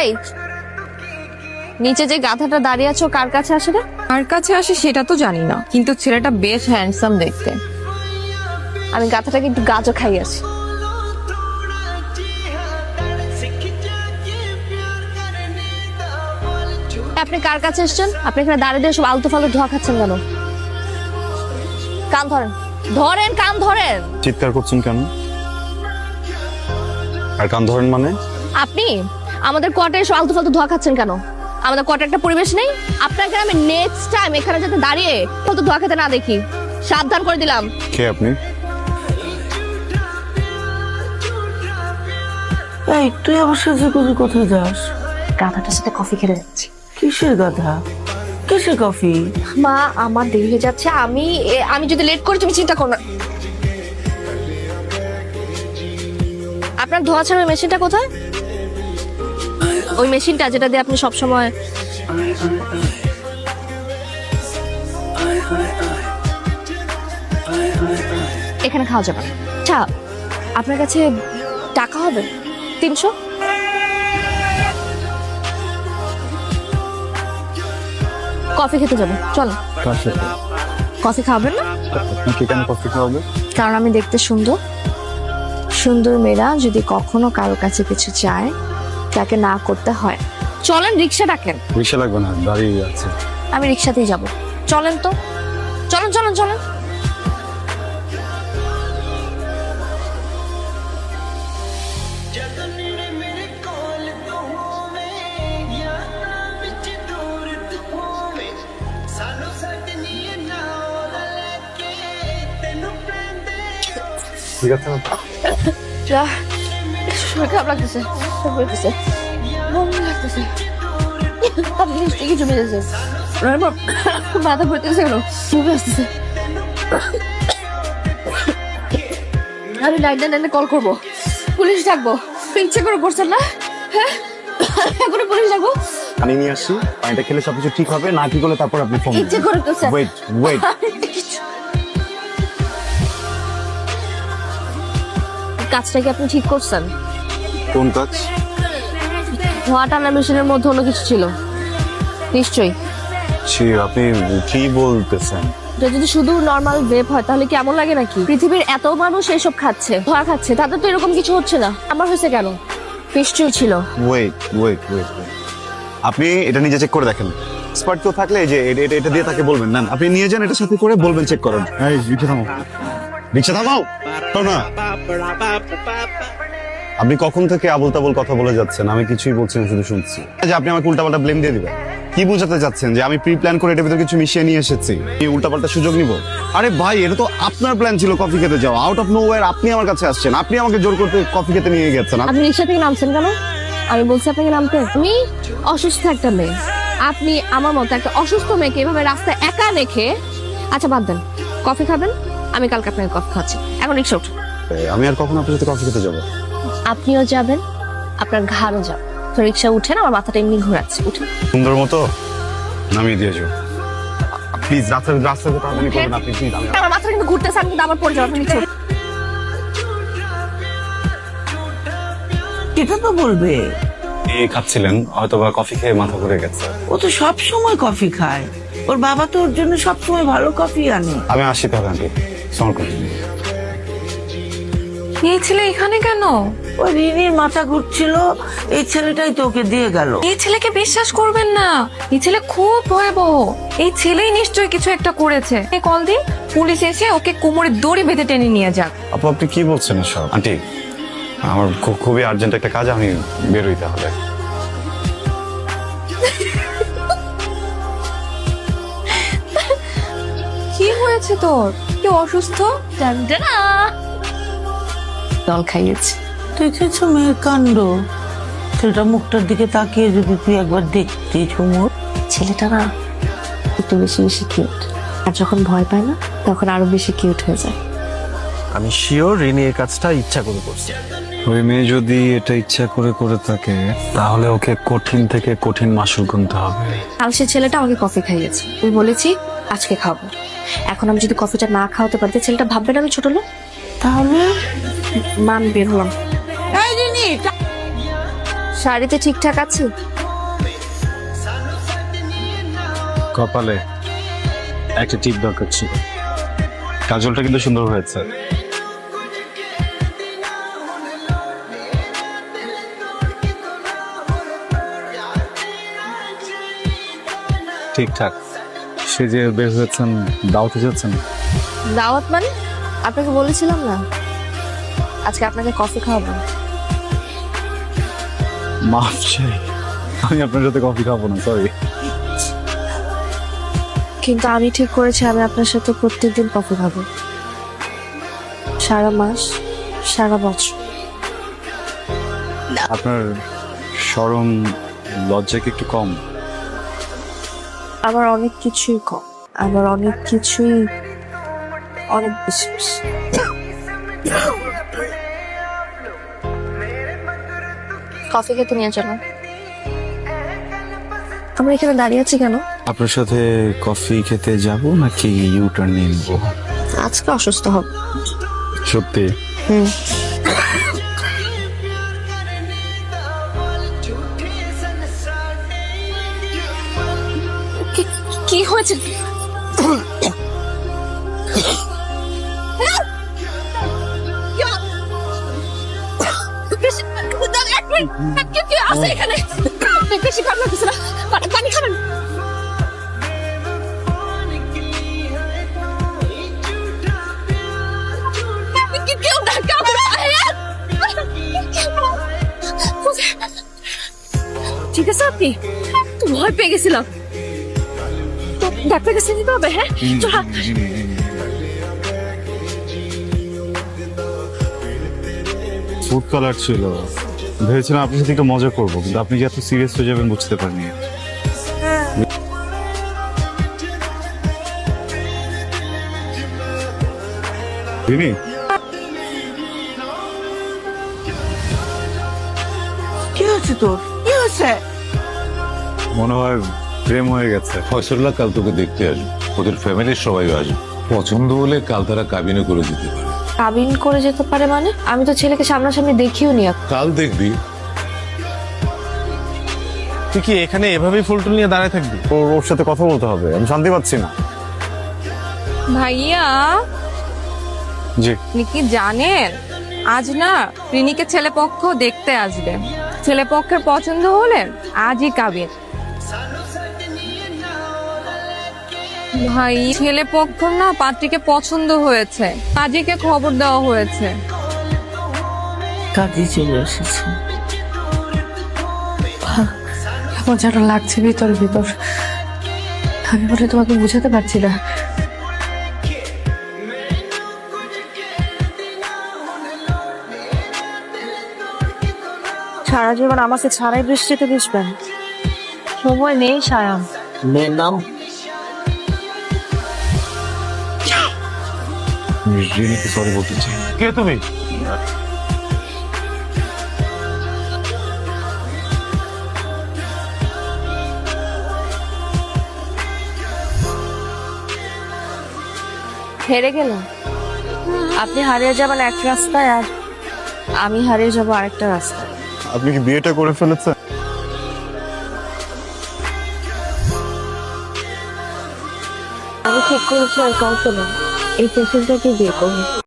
এই নিচে যে গাধাটা দাঁড়িয়ে আছো কার কাছে আসে রে? কার কাছে আসে সেটা তো জানি না, কিন্তু ছেলেটা বেশ হ্যান্ডসাম দেখতে। আমি গাধাটাকে একটু গাজো খাইয়েছি। আপনি কার কাছে এসেছেন? আপনি এখানে দাঁড়িয়ে দিয়ে সব আলতু ফালতু ধোয়া খাচ্ছেন কেন? কান ধরেন, ধরেন, কান ধরেন। চিৎকার করছেন কেন? আর কান ধরেন মানে? আপনি আমাদের কোয়ার্টারে সব আলতু ফালতু ধোয়া খাচ্ছেন কেন? আমাদের কোয়ার্টারে একটা পরিবেশ নেই? আপনাকে আমি নেক্সট টাইম এখানে যাতে দাঁড়িয়ে ফালতু ধোয়া খেতে না দেখি, সাবধান করে দিলাম। কে আপনি? এই তুই আমার সাথে কোথায় যাস? গাধাটার সাথে কফি খেতে যাচ্ছি। কিসের গাধা? কিসের কফি? মা আমার দেরি হয়ে যাচ্ছে, আমি যদি লেট করি তুমি চিন্তা করো না। আপনার ধোয়া ছাড়া ওই মেশিনটা কোথায়? ওই মেশিনটা যেটা দিয়ে আপনি সবসময় এখানে খাওয়া যাবে না। আচ্ছা আপনার কাছে টাকা হবে 300? কফি খেতে যাবো, চল। কার সাথে? কফি খাবেন না? আপনাকে কেন কফি খাওয়াবে? কারণ আমি দেখতে সুন্দর। সুন্দর মেয়েরা যদি কখনো কারো কাছে কিছু চায় তাকে না করতে হয়। চলেন রিক্সা ডাকেন। রিক্সা লাগবে না, দাঁড়িয়ে আছে। আমি রিক্সাতেই যাব। চলেন তো, চলেন চলেন চলেন। ঠিক আছে না? যা, শরীর খারাপ লাগতেছে, শরীর লাগতেছে, বমি লাগতেছে, আপনি নিশ্চয়ই কিছু মেরেছে। মাথা ঘুরতেছে কেন? বমি আসতেছে। আমি 999 কল করবো, পুলিশ ডাকবো। ইচ্ছে করে করছেন না? হ্যাঁ, এখনো পুলিশ ডাকবো? পানি নিয়ে আসি, পানিটা খেলে সবকিছু ঠিক হবে, না ঠিক হলে তারপর আপনি ফোন ইচ্ছে করে করছেন। Wait wait. কাজটা কি আপনি ঠিক করছেন? কোন কাজ? ধোয়া টানা মেশিনের মধ্যে অন্য কিছু ছিল নিশ্চয়ই। ছি, আপনি কি বলতেছেন? এটা যদি শুধু নর্মাল ভেপ হয় তাহলে কি এমন লাগে নাকি? পৃথিবীর এত মানুষ এসব খাচ্ছে, ধোয়া খাচ্ছে, তাদের তো এরকম কিছু হচ্ছে না। আমার হয়েছে কেন? নিশ্চয়ই ছিল। Wait wait wait. আপনি এটা নিজে চেক করে দেখেন। এক্সপার্ট কেউ থাকলে যে এটা দিয়ে তাকে বলবেন না, আপনি নিয়ে যান, এটার সাথে করে বলবেন চেক করেন। এই রিক্সা থামাও, রিক্সা থামাও। না, আপনি কখন থেকে আবল তাবল কথা বলে যাচ্ছেন? আমি কিছুই বলছি না, শুধু শুনছি। যে আপনি আমাকে উল্টাপাল্টা ব্লেম দিয়ে দিবেন। কি বোঝাতে চাচ্ছেন? যে আমি প্রি প্ল্যান করে এটার ভিতরে কিছু মিশিয়ে নিয়ে এসেছি, এই উল্টাপাল্টা সুযোগ নিব? আরে ভাই, এটা তো আপনার প্ল্যান ছিল কফি খেতে যাওয়া। আউট অফ নোওয়্যার আপনি আমার কাছে আসছেন, আপনি আমাকে জোর করতে কফি খেতে নিয়ে গেছেন। আপনি রিক্সা থেকে নামছেন কেন? আমি বলছি আপনাকে নামতে। আমি অসুস্থ একটা মেয়ে, আপনি আমার মতো একটা অসুস্থ মেয়েকে এভাবে রাস্তায় একা রেখে। আচ্ছা বাদ দেন, কফি খাবেন? আমি কালকে আপনাকে কফি খাচ্ছি। এখন রিক্সা উঠুন। আমি আর কখন আপনার সাথে কফি খেতে যাবো? আপনিও যাবেন, আপনার ঘাড়ও যাবে। তো রিক্সা উঠেন, আমার মাথাটা এমনি ঘোরাচ্ছে, উঠুন। সুন্দর মতো নামিয়ে দিয়ে যাও প্লিজ। রাস্তায় তাড়াতাড়ি করবেন আপনি, প্লিজ। আমার মাথাটা কিন্তু ঘুরতেছে, আমি কিন্তু আবার পড়ে যাবো। আপনি নিচে উঠুন। এটা তো বলবে। খাচ্ছিলেন হয়তো বা কফি খেয়ে মাথা ঘুরে গেছে। ও তো সব সময় কফি খায়, ওর বাবা তো ওর জন্য সব সময় ভালো কফি আনে। আমি আসি তাহলে আন্টি। এই ছেলে এখানে কেন? ওই রিনির মাথা ঘুরছিল, এই ছেলেটাই তো ওকে দিয়ে গেল। এই ছেলেকে বিশ্বাস করবেন না, এই ছেলে খুব ভয়াবহ। এই ছেলেই নিশ্চয়ই কিছু একটা করেছে। এই কল দিন, পুলিশ এসে ওকে কোমরে দড়ি বেঁধে টেনে নিয়ে যাক। আপু আপনি কি বলছেন সব? আন্টি আমার খুবই আর্জেন্ট একটা কাজ, আমি বেরোই তাহলে। কি হয়েছে তোর? কি অসুস্থ? জল খাইয়েছি। দেখেছো মেয়ের কাণ্ড? ছেলেটা মুখটার দিকে তাকিয়ে যদি তুই একবার দেখতি ঝুমুর। ছেলেটা না একটু বেশি বেশি কিউট, আর যখন ভয় পায় না তখন আরো বেশি কিউট হয়ে যায়। আমি শিওর রিনি এই কাজটা ইচ্ছা করে করছে। ওই মেয়ে যদি এটা ইচ্ছা করে করে থাকে তাহলে ওকে কঠিন থেকে কঠিন মাসুল গুনতে হবে। কাল সে ছেলেটা আমাকে কফি খাইয়েছে, আমি বলেছি আজকে খাবো। এখন আমি যদি কফিটা না খাওয়াতে পারি ছেলেটা ভাববে না আমি ছোট লোক। তাহলে মা আমি বের হলাম। এই রিনি, শাড়িতে ঠিকঠাক আছে? কপালে একটা টিপ দরকার ছিল। কাজলটা কিন্তু সুন্দর হয়েছে। ঠিকঠাক। সে যে বের হয়েছেন, দাওয়াতে যাচ্ছেন? দাওয়াত মানে? আপনাকে বলেছিলাম না আজকে আপনাকে কফি খাওয়াবো। মাফ চাই, আমি আপনার সাথে কফি খাবো না, সরি। কিন্তু আমি ঠিক করেছি আমি আপনার সাথে প্রত্যেকদিন কফি খাবো, সারা মাস, সারা বছর। আপনার শরম লজ্জা কি একটু কম? আমার অনেক কিছুই কম, আমার অনেক কিছুই অনেক বিশেষ। কফি খেতে নিয়ে চলো। আমরা এখানে দাঁড়িয়ে আছি কেন? আপনার সাথে কফি খেতে যাব নাকি ইউ টার্ন নিয়ে নেবো? আজকে অসুস্থ হব। সত্যি? কি হয়েছে? পানি খাবেন? ঠিক আছে আপনি তো ভয় পেয়ে গেছিলাম তো ডাক্তার কাছে নিতে হবে। হ্যাঁ চল। ফুড কালার ছিল, ভেবেছিলাম আপনার সাথে একটু মজা করবো, কিন্তু আপনি যে এত সিরিয়াস হয়ে যাবেন বুঝতে পারিনি। রিনি, কি হয়েছে তোর? কি হয়েছে? মনে হয় প্রেম হয়ে গেছে। ফয়সল্লা কাল তোকে দেখতে আসবে, ওদের ফ্যামিলির সবাই আসবে। পছন্দ হলে কাল তারা কাবিনে করে দিতে পারে। কাবিন করে যেতে পারে মানে? আমি তো ছেলেকে সামনাসামনি দেখিও নি। কাল দেখবি। তুই কি এখানে এভাবেই ফুলটুল নিয়ে দাঁড়ায় থাকবি? ওর সাথে কথা বলতে হবে, আমি শান্তি পাচ্ছি না। ভাইয়া জি। আপনি কি জানেন আজ না রিনিকে ছেলে পক্ষ দেখতে আসবে। ছেলে পক্ষের পছন্দ হলে আজই কাবিন। ভাই ছেলে পক্ষ না পাত্রীকে পছন্দ হয়েছে, কাজীকে খবর দেওয়া হয়েছে। কাজে চলে এসেছে। কেমন যেন লাগছে ভিতর ভিতর, আমি বলে তোমাকে বুঝাতে পারছি না। সারা জীবন আমাকে ছাড়াই বৃষ্টিতে ভিজবেন? সময় নেই সায়াম। মেয়ের নাম রিনিকে সরি বলতে চাই। কে তুমি? হেরে গেলাম। আপনি হারিয়ে যাবেন এক রাস্তায় আর আমি হারিয়ে যাবো আরেকটা রাস্তায়। আপনি কি বিয়েটা করে ফেলেছেন? আমি ঠিক করেছি আর কল্পনা এই পেশেন্টটাকে বিয়ে করবো।